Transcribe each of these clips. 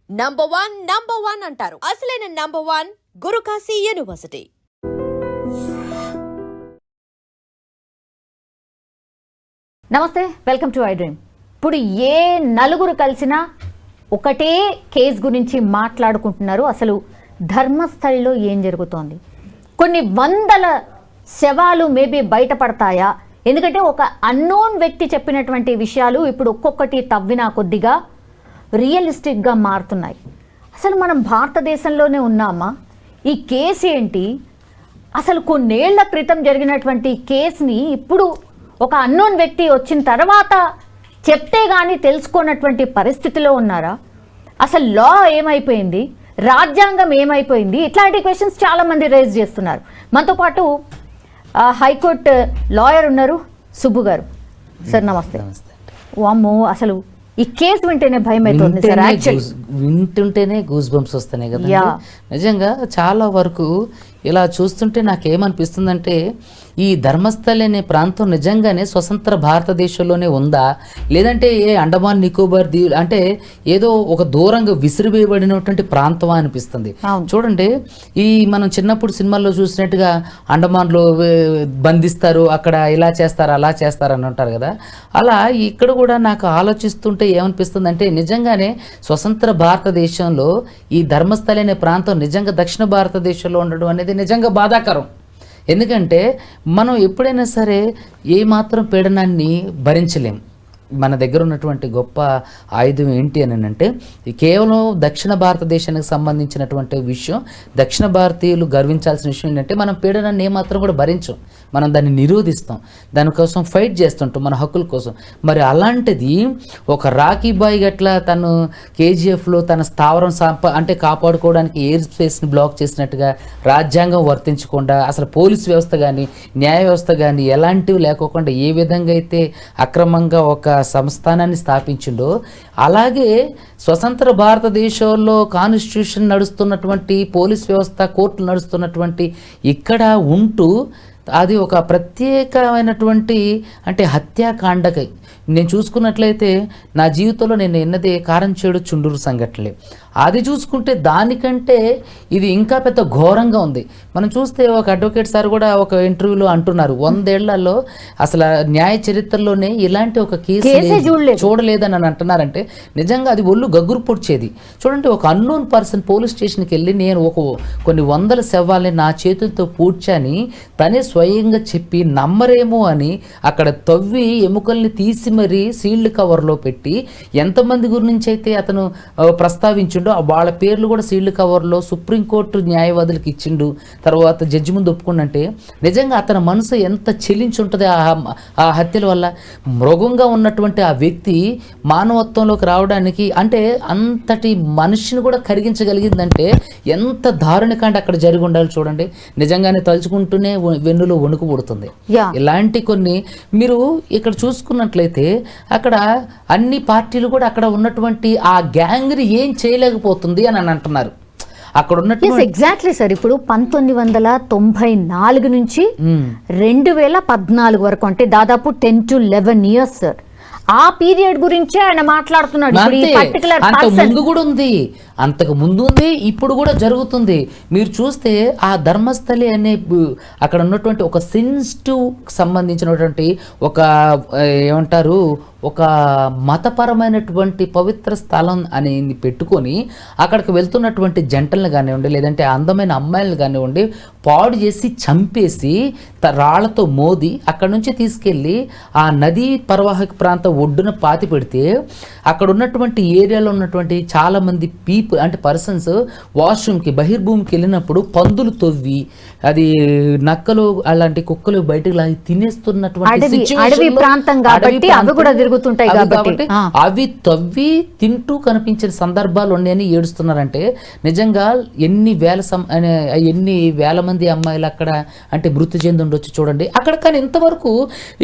Number one అంటారు. అసలైన number one Guru Kashi university. నమస్తే, వెల్కమ్ టు ఐ డ్రీమ్. ఇప్పుడు ఏ నలుగురు కలిసినా ఒకటే కేసు గురించి మాట్లాడుకుంటున్నారు. అసలు ధర్మస్థలిలో ఏం జరుగుతోంది? కొన్ని వందల శవాలు మేబీ బయటపడతాయా? ఎందుకంటే ఒక అన్నోన్ వ్యక్తి చెప్పినటువంటి విషయాలు ఇప్పుడు ఒక్కొక్కటి తవ్వినా కొద్దిగా రియలిస్టిక్గా మారుతున్నాయి. అసలు మనం భారతదేశంలోనే ఉన్నామా? ఈ కేసు ఏంటి? అసలు కొన్నేళ్ల క్రితం జరిగినటువంటి కేసుని ఇప్పుడు ఒక అన్నోన్ వ్యక్తి వచ్చిన తర్వాత చెప్తే కానీ తెలుసుకున్నటువంటి పరిస్థితిలో ఉన్నారా? అసలు లా ఏమైపోయింది? రాజ్యాంగం ఏమైపోయింది? ఇట్లాంటి క్వశ్చన్స్ చాలామంది రేజ్ చేస్తున్నారు. మనతో పాటు హైకోర్టు లాయర్ ఉన్నారు, సుబ్బు గారు. సార్ నమస్తే. వామ్మో, అసలు ఈ కేసు వింటేనే భయం అవుతుంది సార్. వింటుంటేనే గూస్ బంప్స్ వస్తున్నాయి కదా. నిజంగా చాలా వరకు ఇలా చూస్తుంటే నాకేమనిపిస్తుందంటే ఈ ధర్మస్థలి అనే ప్రాంతం నిజంగానే స్వతంత్ర భారతదేశంలోనే ఉందా, లేదంటే ఏ అండమాన్ నికోబార్ దీవులు అంటే ఏదో ఒక దూరంగా విసిరివేయబడినటువంటి ప్రాంతమా అనిపిస్తుంది. చూడండి, ఈ మనం చిన్నప్పుడు సినిమాల్లో చూసినట్టుగా అండమాన్లో బంధిస్తారు, అక్కడ ఇలా చేస్తారు అలా చేస్తారు అని అంటారు కదా. అలా ఇక్కడ కూడా నాకు ఆలోచిస్తుంటే ఏమనిపిస్తుంది అంటే నిజంగానే స్వతంత్ర భారతదేశంలో ఈ ధర్మస్థలి అనే ప్రాంతం నిజంగా దక్షిణ భారతదేశంలో ఉండడం అనేది నిజంగా బాధాకరం. ఎందుకంటే మనం ఎప్పుడైనా సరే ఏ మాత్రం పీడనాన్ని భరించలేం. మన దగ్గర ఉన్నటువంటి గొప్ప ఆయుధం ఏంటి అని అంటే కేవలం దక్షిణ భారతదేశానికి సంబంధించినటువంటి విషయం, దక్షిణ భారతీయులు గర్వించాల్సిన విషయం ఏంటంటే మనం పీడనాన్ని ఏమాత్రం కూడా భరించం. మనం దాన్ని నిరోధిస్తాం, దానికోసం ఫైట్ చేస్తుంటాం మన హక్కుల కోసం. మరి అలాంటిది ఒక రాకీ బాయ్ గట్లా తను కేజీఎఫ్లో తన స్థావరం అంటే కాపాడుకోవడానికి ఎయిర్ స్పేస్ని బ్లాక్ చేసినట్టుగా రాజ్యాంగం వర్తించకుండా అసలు పోలీస్ వ్యవస్థ కానీ న్యాయ వ్యవస్థ కానీ ఎలాంటివి లేకోకుండా ఏ విధంగా అయితే అక్రమంగా ఒక సంస్థానాన్ని స్థాపించిండో అలాగే స్వతంత్ర భారతదేశంలో కాన్స్టిట్యూషన్ నడుస్తున్నటువంటి పోలీస్ వ్యవస్థ, కోర్టులు నడుస్తున్నటువంటి ఇక్కడ ఉంటూ అది ఒక ప్రత్యేకమైనటువంటి అంటే హత్యాకాండకి నేను చూసుకున్నట్లయితే నా జీవితంలో నేను ఎన్నదే కారంచేడు చుండూరు సంఘటనలే. అది చూసుకుంటే దానికంటే ఇది ఇంకా పెద్ద ఘోరంగా ఉంది. మనం చూస్తే ఒక అడ్వకేట్ సార్ కూడా ఒక ఇంటర్వ్యూలో అంటున్నారు 100 ఏళ్లలో అసలు న్యాయ చరిత్రలోనే ఇలాంటి ఒక కేసు చూడలేదని అని అంటున్నారంటే నిజంగా అది ఒళ్ళు గగ్గురు పొడిచేది. చూడండి, ఒక అన్నోన్ పర్సన్ పోలీస్ స్టేషన్కి వెళ్ళి నేను కొన్ని వందల శవాల్ని నా చేతులతో పూడ్చాని తనే స్వయంగా చెప్పి నమ్మరేమో అని అక్కడ తవ్వి ఎముకల్ని తీసి మరి సీల్డ్ కవర్లో పెట్టి ఎంతమంది గురించి అయితే అతను ప్రస్తావించిండో వాళ్ళ పేర్లు కూడా సీల్డ్ కవర్లో సుప్రీంకోర్టు న్యాయవాదులకు ఇచ్చిండు. తర్వాత జడ్జి ముందు ఒప్పుకుండంటే నిజంగా అతని మనసు ఎంత చెల్లించి ఉంటుంది ఆ హత్యల వల్ల. మృగంగా ఉన్నటువంటి ఆ వ్యక్తి మానవత్వంలోకి రావడానికి అంటే అంతటి మనిషిని కూడా కరిగించగలిగిందంటే ఎంత దారుణికాండ అక్కడ జరిగి ఉండాలి చూడండి. నిజంగానే తలుచుకుంటూనే వెన్నులో వణుకు పుడుతుంది. ఇలాంటి కొన్ని మీరు ఇక్కడ చూసుకున్నట్లయితే అక్కడ అన్ని పార్టీలు కూడా అక్కడ ఉన్నటువంటి ఆ గ్యాంగ్ని ఏం చేయలేకపోతుంది అని అంటున్నారు. అక్కడ ఉన్నట్టు ఎగ్జాక్ట్లీ సార్. ఇప్పుడు 1994 నుంచి 2014 వరకు అంటే దాదాపు 10 to 11 years సార్. ఆ పీరియడ్ గురించే ఆయన మాట్లాడుతున్నాడు. అంతకు ముందు కూడా ఉంది, అంతకు ముందు ఉంది, ఇప్పుడు కూడా జరుగుతుంది. మీరు చూస్తే ఆ ధర్మస్థలి అనే అక్కడ ఉన్నటువంటి ఒక సెన్సిటివ్ సంబంధించినటువంటి ఒక ఏమంటారు ఒక మతపరమైనటువంటి పవిత్ర స్థలం అనేది పెట్టుకొని అక్కడికి వెళ్తున్నటువంటి జంటలను కానివ్వండి లేదంటే అందమైన అమ్మాయిలను కానివ్వండి పాడు చేసి చంపేసి రాళ్లతో మోది అక్కడ నుంచి తీసుకెళ్ళి ఆ నదీ పర్వాహక ప్రాంతం ఒడ్డున పాతి పెడితే అక్కడ ఉన్నటువంటి ఏరియాలో ఉన్నటువంటి చాలామంది పీపుల్ అంటే పర్సన్స్ వాష్రూమ్కి బహిర్భూమికి వెళ్ళినప్పుడు పందులు తవ్వి అది నక్కలు అలాంటి కుక్కలు బయటకు లాగి తినేస్తున్నటువంటి కాబట్టి అవి తవ్వి తింటూ కనిపించిన సందర్భాలు ఉన్నాయని ఏడుస్తున్నారంటే నిజంగా ఎన్ని వేల మంది అమ్మాయిలు అక్కడ అంటే మృతి చెంది ఉండొచ్చు చూడండి అక్కడ. కానీ ఇంతవరకు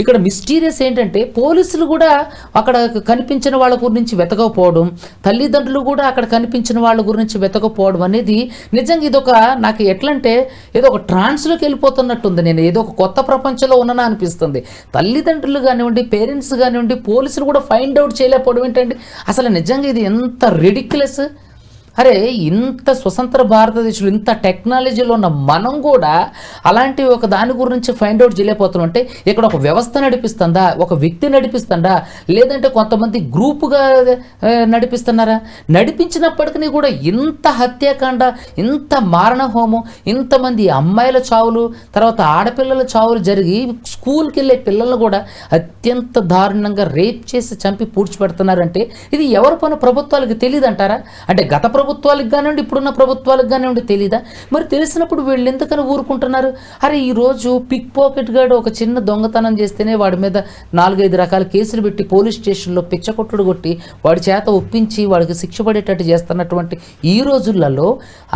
ఇక్కడ మిస్టీరియస్ ఏంటంటే పోలీసులు కూడా అక్కడ కనిపించిన వాళ్ళ గురించి వెతకపోవడం, తల్లిదండ్రులు కూడా అక్కడ కనిపించిన వాళ్ళ గురించి వెతకపోవడం అనేది నిజంగా ఇదొక నాకు ఎట్లంటే ఏదో ఒక ట్రాన్స్లోకి వెళ్ళిపోతున్నట్టుంది. నేను ఏదో ఒక కొత్త ప్రపంచంలో ఉన్నానా అనిపిస్తుంది. తల్లిదండ్రులు కానివ్వండి, పేరెంట్స్ కానివ్వండి, పోలీసులు కూడా ఫైండ్ అవుట్ చేయలేకపోవడం ఏంటంటే అసలు నిజంగా ఇది ఎంత రిడిక్యులస్. అరే ఇంత స్వతంత్ర భారతదేశంలో ఇంత టెక్నాలజీలో ఉన్న మనం కూడా అలాంటి ఒక దాని గురించి ఫైండ్ అవుట్ చేయలేకపోతున్నాం. అంటే ఇక్కడ ఒక వ్యవస్థ నడిపిస్తుందా, ఒక వ్యక్తి నడిపిస్తుందా, లేదంటే కొంతమంది గ్రూపుగా నడిపిస్తున్నారా? నడిపించినప్పటికీ కూడా ఇంత హత్యాకాండ, ఇంత మారణ హోమం, ఇంతమంది అమ్మాయిల చావులు, తర్వాత ఆడపిల్లల చావులు జరిగి స్కూల్కి వెళ్ళే పిల్లలు కూడా అత్యంత దారుణంగా రేప్ చేసి చంపి పూడ్చిపెడుతున్నారంటే ఇది ఎవరి పని? ప్రభుత్వాలకు తెలియదు అంటారా? అంటే గత ప్రభుత్వాలకు కానివ్వండి, ఇప్పుడున్న ప్రభుత్వాలకు కానివ్వండి తెలీదా? మరి తెలిసినప్పుడు వీళ్ళు ఎందుకని ఊరుకుంటున్నారు? అరే ఈరోజు పిక్ పాకెట్ గాడు ఒక చిన్న దొంగతనం చేస్తేనే వాడి మీద 4-5 రకాల కేసులు పెట్టి పోలీస్ స్టేషన్లో పిచ్చకొట్టుడు కొట్టి వాడి చేత ఒప్పించి వాడికి శిక్ష పడేటట్టు చేస్తున్నటువంటి ఈ రోజులలో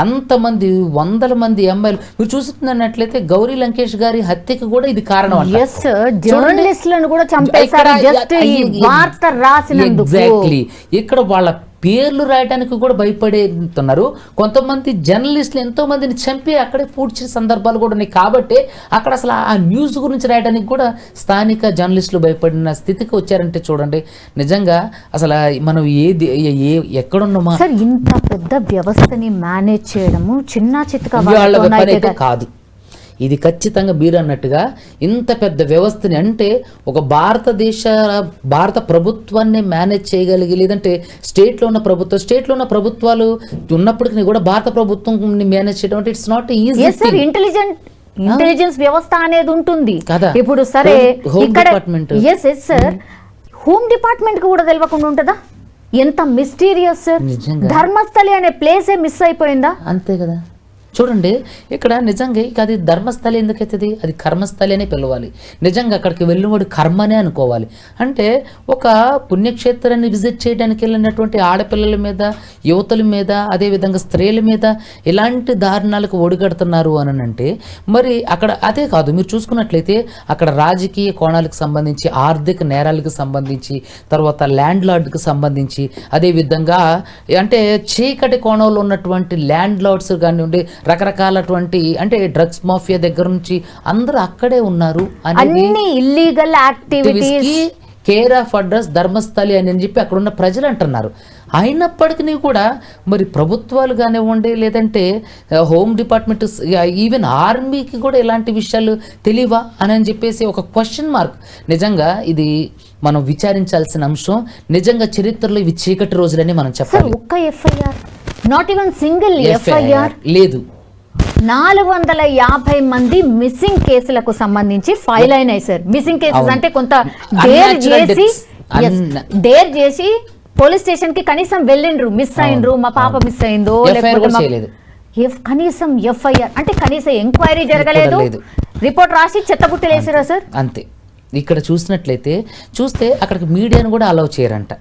అంతమంది 100 మంది అమ్మాయిలు మీరు చూస్తున్నట్లయితే గౌరీ లంకేష్ గారి హత్యకి కూడా ఇది కారణం అంట. జర్నలిస్టులను కూడా చంపేశారు జస్ట్ ఈ వార్త రాసినందుకు. ఎగ్జాక్ట్లీ. ఇక్కడ వాళ్ళ పేర్లు రాయడానికి కూడా భయపడుతున్నారు. కొంతమంది జర్నలిస్టులు ఎంతో మందిని చంపి అక్కడే పూడ్చిన సందర్భాలు కూడా ఉన్నాయి. కాబట్టి అక్కడ అసలు ఆ న్యూస్ గురించి రాయడానికి కూడా స్థానిక జర్నలిస్టులు భయపడిన స్థితికి వచ్చారంటే చూడండి, నిజంగా అసలు మనం ఎక్కడున్నామా? సార్ ఇంత పెద్ద వ్యవస్థని మేనేజ్ చేయడము చిన్న చిత్తగా అయితే కాదు. ఇది ఖచ్చితంగా మీరు అన్నట్టుగా ఇంత పెద్ద వ్యవస్థని, అంటే ఒక భారత ప్రభుత్వాన్ని మేనేజ్ చేయగలిగి, లేదంటే స్టేట్లో ఉన్న ప్రభుత్వాలు ఉన్నప్పటికీ కూడా భారత ప్రభుత్వం మేనేజ్ చేయడం అంటే ఇట్స్ నాట్ ఈజీ. ఇంటెలిజెన్స్ వ్యవస్థ అనేది ఉంటుంది కదా. ఇప్పుడు సరే ఇక్కడ డిపార్ట్మెంట్ హోమ్ డిపార్ట్మెంట్ కూడా తెలియకుండా ఉంటుందా? ఎంత మిస్టీరియస్ సార్. ధర్మస్థలి అనే ప్లేసే మిస్ అయిపోయిందా? అంతే కదా. చూడండి ఇక్కడ నిజంగా ఇక అది ధర్మస్థలి ఎందుకైతుంది? అది కర్మస్థలి అనే పిలవాలి. నిజంగా అక్కడికి వెళ్ళినవాడు కర్మనే అనుకోవాలి. అంటే ఒక పుణ్యక్షేత్రాన్ని విజిట్ చేయడానికి వెళ్ళినటువంటి ఆడపిల్లల మీద, యువతుల మీద, అదేవిధంగా స్త్రీల మీద ఇలాంటి దారుణాలకు ఒడిగడుతున్నారు అని అంటే మరి అక్కడ అదే కాదు, మీరు చూసుకున్నట్లయితే అక్కడ రాజకీయ కోణాలకు సంబంధించి, ఆర్థిక నేరాలకు సంబంధించి, తర్వాత ల్యాండ్ లార్డ్కి సంబంధించి, అదేవిధంగా అంటే చీకటి కోణంలో ఉన్నటువంటి ల్యాండ్ లార్డ్స్ కానివ్వండి, రకరకాలటువంటి అంటే డ్రగ్స్ మాఫియా దగ్గర నుంచి అందరూ అక్కడే ఉన్నారు అన్ని illegal activities care of address Dharmasthali అని చెప్పి అక్కడ ఉన్న ప్రజలు అంటున్నారు. అయినప్పటికీ కూడా మరి ప్రభుత్వాలు కానివ్వండి, లేదంటే హోమ్ డిపార్ట్మెంట్, ఈవెన్ ఆర్మీకి కూడా ఇలాంటి విషయాలు తెలియవా అని చెప్పేసి ఒక క్వశ్చన్ మార్క్. నిజంగా ఇది మనం విచారించాల్సిన అంశం. నిజంగా చరిత్రలో ఇవి చీకటి రోజులని మనం చెప్పాలి. ఒక్క FIR, not even single FIR లేదు. 450 మంది మిస్సింగ్ కేసులకు సంబంధించి ఫైల్ అయినాయి సార్. మిస్సింగ్ కేసెస్ అంటే కొంత డేర్ చేసి పోలీస్ స్టేషన్ కి కనీసం వెళ్ళిండ్రు, మిస్ అయినరు, మా పాప మిస్ అయిందో, లేకపోతే కనీసం ఎఫ్ఐఆర్ అంటే కనీసం ఎంక్వైరీ జరగలేదు, రిపోర్ట్ రాసి చెత్తబుట్టలు వేసారా సార్? అంతే. ఇక్కడ చూస్తే అక్కడికి మీడియాను కూడా అలౌ చేయరంట.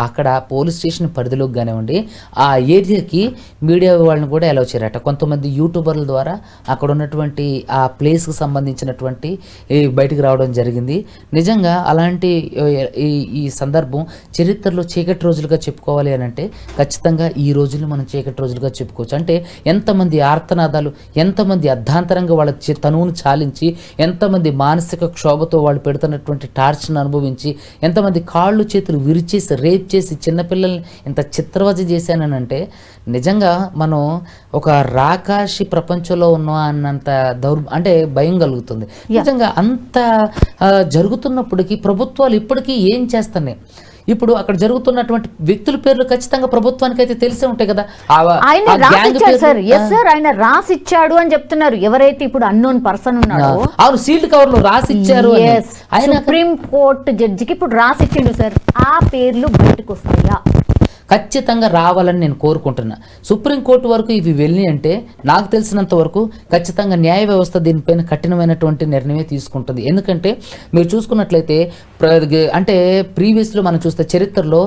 అక్కడ పోలీస్ స్టేషన్ పరిధిలోకి కానివ్వండి, ఆ ఏరియాకి మీడియా వాళ్ళని కూడా అలౌ చేయరట. కొంతమంది యూట్యూబర్ల ద్వారా అక్కడ ఉన్నటువంటి ఆ ప్లేస్కి సంబంధించినటువంటి బయటికి రావడం జరిగింది. నిజంగా అలాంటి ఈ సందర్భం చరిత్రలో చీకటి రోజులుగా చెప్పుకోవాలి అని అంటే ఖచ్చితంగా ఈ రోజులు మనం చీకటి రోజులుగా చెప్పుకోవచ్చు. అంటే ఎంతమంది ఆర్తనాదాలు, ఎంతమంది అర్ధాంతరంగా వాళ్ళ తనువును చాలించి, ఎంతమంది మానసిక క్షోభతో వాళ్ళు పెడుతున్నటువంటి టార్చర్ను అనుభవించి, ఎంతమంది కాళ్ళు చేతులు విరిచేసి రేప్ చేసి చిన్నపిల్లల్ని ఇంత చిత్రవధ చేశానంటే నిజంగా మనం ఒక రాకాశి ప్రపంచంలో ఉన్నాం అన్నంత అంటే భయం కలుగుతుంది. నిజంగా అంత జరుగుతున్నప్పటికీ ప్రభుత్వాలు ఇప్పటికీ ఏం చేస్తున్నాయి? ఇప్పుడు అక్కడ జరుగుతున్నటువంటి వ్యక్తుల పేర్లు ఖచ్చితంగా ప్రభుత్వానికి అయితే తెలిసే ఉంటాయి కదా. ఆయన రాసిచ్చాడు అని చెప్తున్నారు. ఎవరైతే ఇప్పుడు అన్నోన్ పర్సన్ ఉన్నాడో, అవును, సీల్డ్ కవర్ లో రాసిచ్చారు. సుప్రీం కోర్టు జడ్జికి ఇప్పుడు రాసిచ్చిండు సార్. ఆ పేర్లు బయటకు వస్తాయా? ఖచ్చితంగా రావాలని నేను కోరుకుంటున్నా. సుప్రీంకోర్టు వరకు ఇవి వెళ్ళి అంటే నాకు తెలిసినంత వరకు ఖచ్చితంగా న్యాయ వ్యవస్థ దీనిపైన కఠినమైనటువంటి నిర్ణయమే తీసుకుంటుంది. ఎందుకంటే మీరు చూసుకున్నట్లయితే అంటే ప్రీవియస్లో మనం చూస్తే చరిత్రలో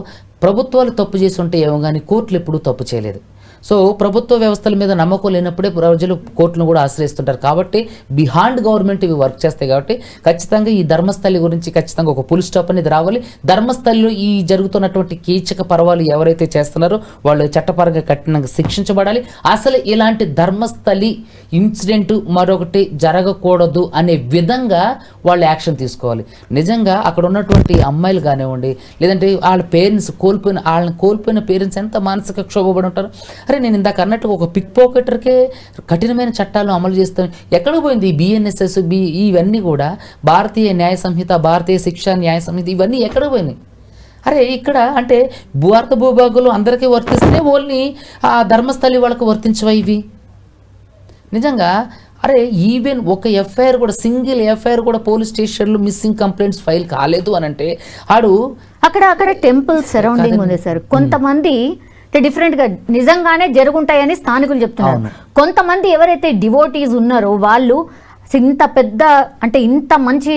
ప్రభుత్వాలు తప్పు చేసి ఉంటే ఏమో కానీ కోర్టులు ఎప్పుడూ తప్పు చేయలేదు. సో ప్రభుత్వ వ్యవస్థల మీద నమ్మకం లేనప్పుడే ప్రజలు కోర్టును కూడా ఆశ్రయిస్తుంటారు. కాబట్టి బిహాండ్ గవర్నమెంట్ ఇవి వర్క్ చేస్తాయి. కాబట్టి ఖచ్చితంగా ఈ ధర్మస్థలి గురించి ఖచ్చితంగా ఒక ఫుల్ స్టాప్ అనేది రావాలి. ధర్మస్థలిలో ఈ జరుగుతున్నటువంటి కీచక పర్వాలు ఎవరైతే చేస్తున్నారో వాళ్ళు చట్టపరంగా కఠినంగా శిక్షించబడాలి. అసలు ఇలాంటి ధర్మస్థలి ఇన్సిడెంట్ మరొకటి జరగకూడదు అనే విధంగా వాళ్ళు యాక్షన్ తీసుకోవాలి. నిజంగా అక్కడ ఉన్నటువంటి అమ్మాయిలు కానివ్వండి, లేదంటే వాళ్ళ పేరెంట్స్ వాళ్ళని కోల్పోయిన పేరెంట్స్ ఎంత మానసిక క్షోభపడి ఉంటారు. అరే నేను ఇందాక అన్నట్టుగా ఒక పిక్ పాకెటర్కే కఠినమైన చట్టాలు అమలు చేస్తాం. ఎక్కడ పోయింది ఈ BNSS ఇవన్నీ కూడా, భారతీయ న్యాయ సంహిత, భారతీయ శిక్షా న్యాయ సంహిత ఇవన్నీ ఎక్కడ పోయినాయి? అరే ఇక్కడ అంటే భారత భూభాగంలో అందరికీ వర్తిస్తే ఓన్లీ ఆ ధర్మస్థలి వాళ్ళకు వర్తించవా ఇవి? నిజంగా అరే ఈవెన్ ఒక ఎఫ్ఐఆర్ కూడా, సింగిల్ ఎఫ్ఐఆర్ కూడా పోలీస్ స్టేషన్లో మిస్సింగ్ కంప్లైంట్స్ ఫైల్ కాలేదు అని అంటే అక్కడ టెంపుల్ సరౌండింగ్ ఉంది సార్. కొంతమంది డిఫరెంట్ గా నిజంగానే జరుగుంటాయని స్థానికులు చెప్తున్నారు. కొంతమంది ఎవరైతే డివోటీస్ ఉన్నారో వాళ్ళు ఇంత పెద్ద అంటే ఇంత మంచి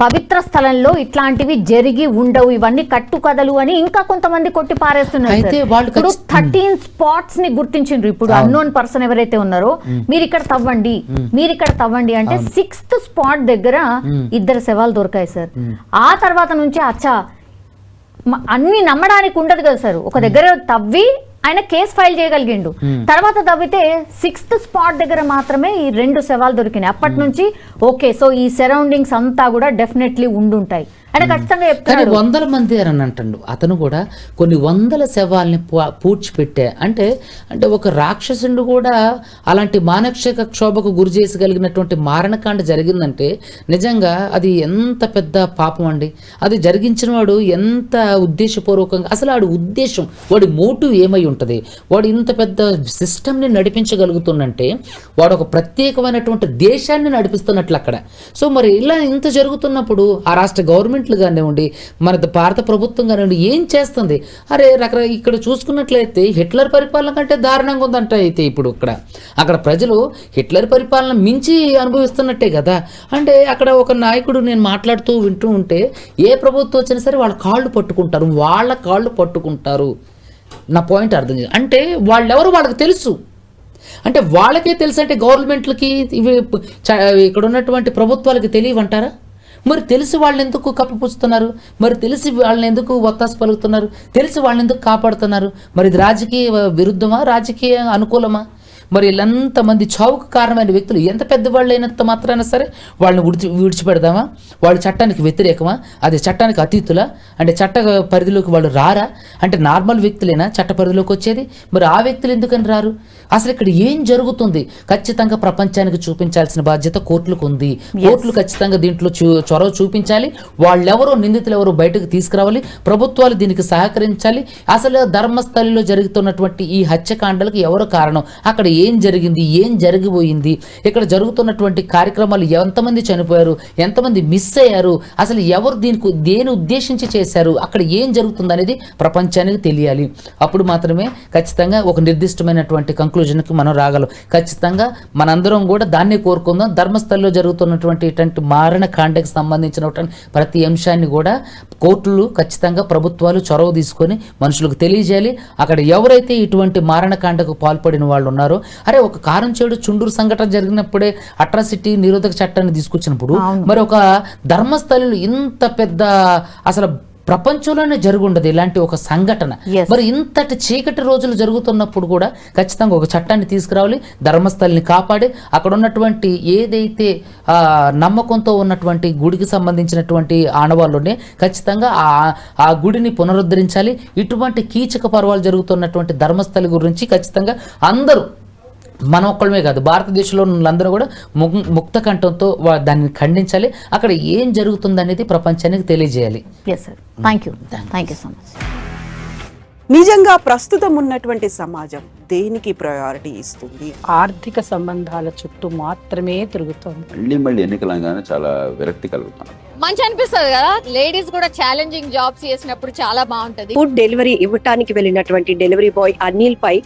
పవిత్ర స్థలంలో ఇట్లాంటివి జరిగి ఉండవు, ఇవన్నీ కట్టుకథలు అని ఇంకా కొంతమంది కొట్టి పారేస్తున్నారు. ఇప్పుడు 13 స్పాట్స్ ని గుర్తించిండ్రు. ఇప్పుడు అన్నోన్ పర్సన్ ఎవరైతే ఉన్నారో మీరు ఇక్కడ తవ్వండి అంటే 6th స్పాట్ దగ్గర 2 శవాలు దొరికాయి సార్. ఆ తర్వాత నుంచి అన్ని నమ్మడానికి ఉండదు కదా సార్. ఒక దగ్గర తవ్వి ఆయన కేసు ఫైల్ చేయగలిగిండు. తర్వాత తవ్వితే 6th స్పాట్ దగ్గర మాత్రమే ఈ 2 శవాలు దొరికినాయి. అప్పటి నుంచి ఓకే, సో ఈ సరౌండింగ్స్ అంతా కూడా డెఫినెట్లీ ఉండుంటాయి అంటే ఖచ్చితంగా చెప్తారు. 100 మంది అని అంటాడు అతను కూడా. కొన్ని 100 శవాల్ని పూడ్చిపెట్టే అంటే ఒక రాక్షసుడు కూడా అలాంటి మానసిక క్షోభకు గురి చేసగలిగినటువంటి మారణకాండ జరిగిందంటే నిజంగా అది ఎంత పెద్ద పాపం అండి. అది జరిగించిన వాడు ఎంత ఉద్దేశపూర్వకంగా, అసలు వాడి ఉద్దేశం, వాడి మోటివ్ ఏమై ఉంటుంది? వాడు ఇంత పెద్ద సిస్టమ్ని నడిపించగలుగుతుందంటే వాడు ఒక ప్రత్యేకమైనటువంటి దేశాన్ని నడిపిస్తున్నట్లు అక్కడ. సో మరి ఇలా ఇంత జరుగుతున్నప్పుడు ఆ రాష్ట్ర గవర్నమెంట్ కానివ్వండి, మన భారత ప్రభుత్వం కానివ్వండి ఏం చేస్తుంది? అరే ఇక్కడ చూసుకున్నట్లయితే హిట్లర్ పరిపాలన కంటే దారుణంగా ఉందంట. అయితే ఇప్పుడు అక్కడ ప్రజలు హిట్లర్ పరిపాలన మించి అనుభవిస్తున్నట్టే కదా. అంటే అక్కడ ఒక నాయకుడు నేను మాట్లాడుతూ వింటూ ఉంటే ఏ ప్రభుత్వం వచ్చినా సరే వాళ్ళ కాళ్ళు పట్టుకుంటారు. నా పాయింట్ అర్థం చేయాలి. అంటే వాళ్ళెవరు వాళ్ళకి తెలుసు. అంటే వాళ్ళకే తెలుసు అంటే గవర్నమెంట్లకి ఇవి ఇక్కడ ఉన్నటువంటి ప్రభుత్వాలకి తెలియవంటారా? మరి తెలిసి వాళ్ళని ఎందుకు కప్పిపుచ్చుతున్నారు? మరి తెలిసి వాళ్ళని ఎందుకు ఒత్తాసు పలుకుతున్నారు? తెలిసి వాళ్ళని ఎందుకు కాపాడుతున్నారు? మరి ఇది రాజకీయ విరుద్ధమా, రాజకీయ అనుకూలమా? మరి వీళ్ళంతమంది చావుకు కారణమైన వ్యక్తులు ఎంత పెద్దవాళ్ళు అయినంత మాత్రాన సరే వాళ్ళని విడిచిపెడదామా? వాళ్ళు చట్టానికి వ్యతిరేకమా? అది చట్టానికి అతీతులా? అంటే చట్ట పరిధిలోకి వాళ్ళు రారా? అంటే నార్మల్ వ్యక్తులేనా చట్ట పరిధిలోకి వచ్చేది? మరి ఆ వ్యక్తులు ఎందుకని రారు? అసలు ఇక్కడ ఏం జరుగుతుంది? ఖచ్చితంగా ప్రపంచానికి చూపించాల్సిన బాధ్యత కోర్టులకు ఉంది. కోర్టులు ఖచ్చితంగా దీంట్లో చొరవ చూపించాలి. వాళ్ళెవరో నిందితులు ఎవరో బయటకు తీసుకురావాలి. ప్రభుత్వాలు దీనికి సహకరించాలి. అసలు ధర్మస్థలిలో జరుగుతున్నటువంటి ఈ హత్యకాండలకు ఎవరు కారణం? అక్కడ ఏం జరిగింది? ఏం జరిగిపోయింది? ఇక్కడ జరుగుతున్నటువంటి కార్యక్రమాలు ఎంతమంది చనిపోయారు? ఎంతమంది మిస్ అయ్యారు? అసలు ఎవరు దేని ఉద్దేశించి చేశారు? అక్కడ ఏం జరుగుతుంది అనేది ప్రపంచానికి తెలియాలి. అప్పుడు మాత్రమే ఖచ్చితంగా ఒక నిర్దిష్టమైనటువంటి కంక్లూజన్కి మనం రాగలం. ఖచ్చితంగా మనందరం కూడా దాన్నే కోరుకుందాం. ధర్మస్థలిలో జరుగుతున్నటువంటి ఇటువంటి మారణకాండకి సంబంధించినటువంటి ప్రతి అంశాన్ని కూడా కోర్టులు ఖచ్చితంగా ప్రభుత్వాలు చొరవ తీసుకొని మనుషులకు తెలియజేయాలి. అక్కడ ఎవరైతే ఇటువంటి మారణకాండకు పాల్పడిన వాళ్ళు ఉన్నారో, అరే ఒక కారం చేడు చుండూరు సంఘటన జరిగినప్పుడే అట్రాసిటీ నిరోధక చట్టాన్ని తీసుకొచ్చినప్పుడు మరి ఒక ధర్మస్థలిలో ఇంత పెద్ద అసలు ప్రపంచంలోనే జరుగుండదు ఇలాంటి ఒక సంఘటన. మరి ఇంతటి చీకటి రోజులు జరుగుతున్నప్పుడు కూడా ఖచ్చితంగా ఒక చట్టాన్ని తీసుకురావాలి. ధర్మస్థలిని కాపాడి అక్కడ ఉన్నటువంటి ఏదైతే నమ్మకంతో ఉన్నటువంటి గుడికి సంబంధించినటువంటి ఆనవాళ్ళునే ఖచ్చితంగా ఆ గుడిని పునరుద్ధరించాలి. ఇటువంటి కీచక పర్వాలు జరుగుతున్నటువంటి ధర్మస్థలి గురించి ఖచ్చితంగా అందరూ, మన ఒక్కళ్ళమే కాదు, భారతదేశంలో వాళ్ళందరూ కూడా ముక్త కంఠంతో దాన్ని ఖండించాలి. అక్కడ ఏం జరుగుతుంది అనేది ప్రపంచానికి తెలియజేయాలి. Thank you so much. నిజంగా ప్రస్తుతం ఉన్నటువంటి సమాజం దేనికి ప్రయారిటీ ఇస్తుంది? ఆర్థిక సంబంధాల చుట్టూ మాత్రమే తిరుగుతుంది. మళ్ళీ ఎన్నికలంగానే చాలా విరక్తి కలుగుతాను. మంచి అనిపిస్తుంది కదా, లేడీస్ కూడా ఛాలెంజింగ్ జాబ్స్ చేసినప్పుడు చాలా బాగుంటది. ఫుడ్ డెలివరీ ఇవ్వటానికి వెళ్ళినటువంటి డెలివరీ బాయ్ అనిల్ పై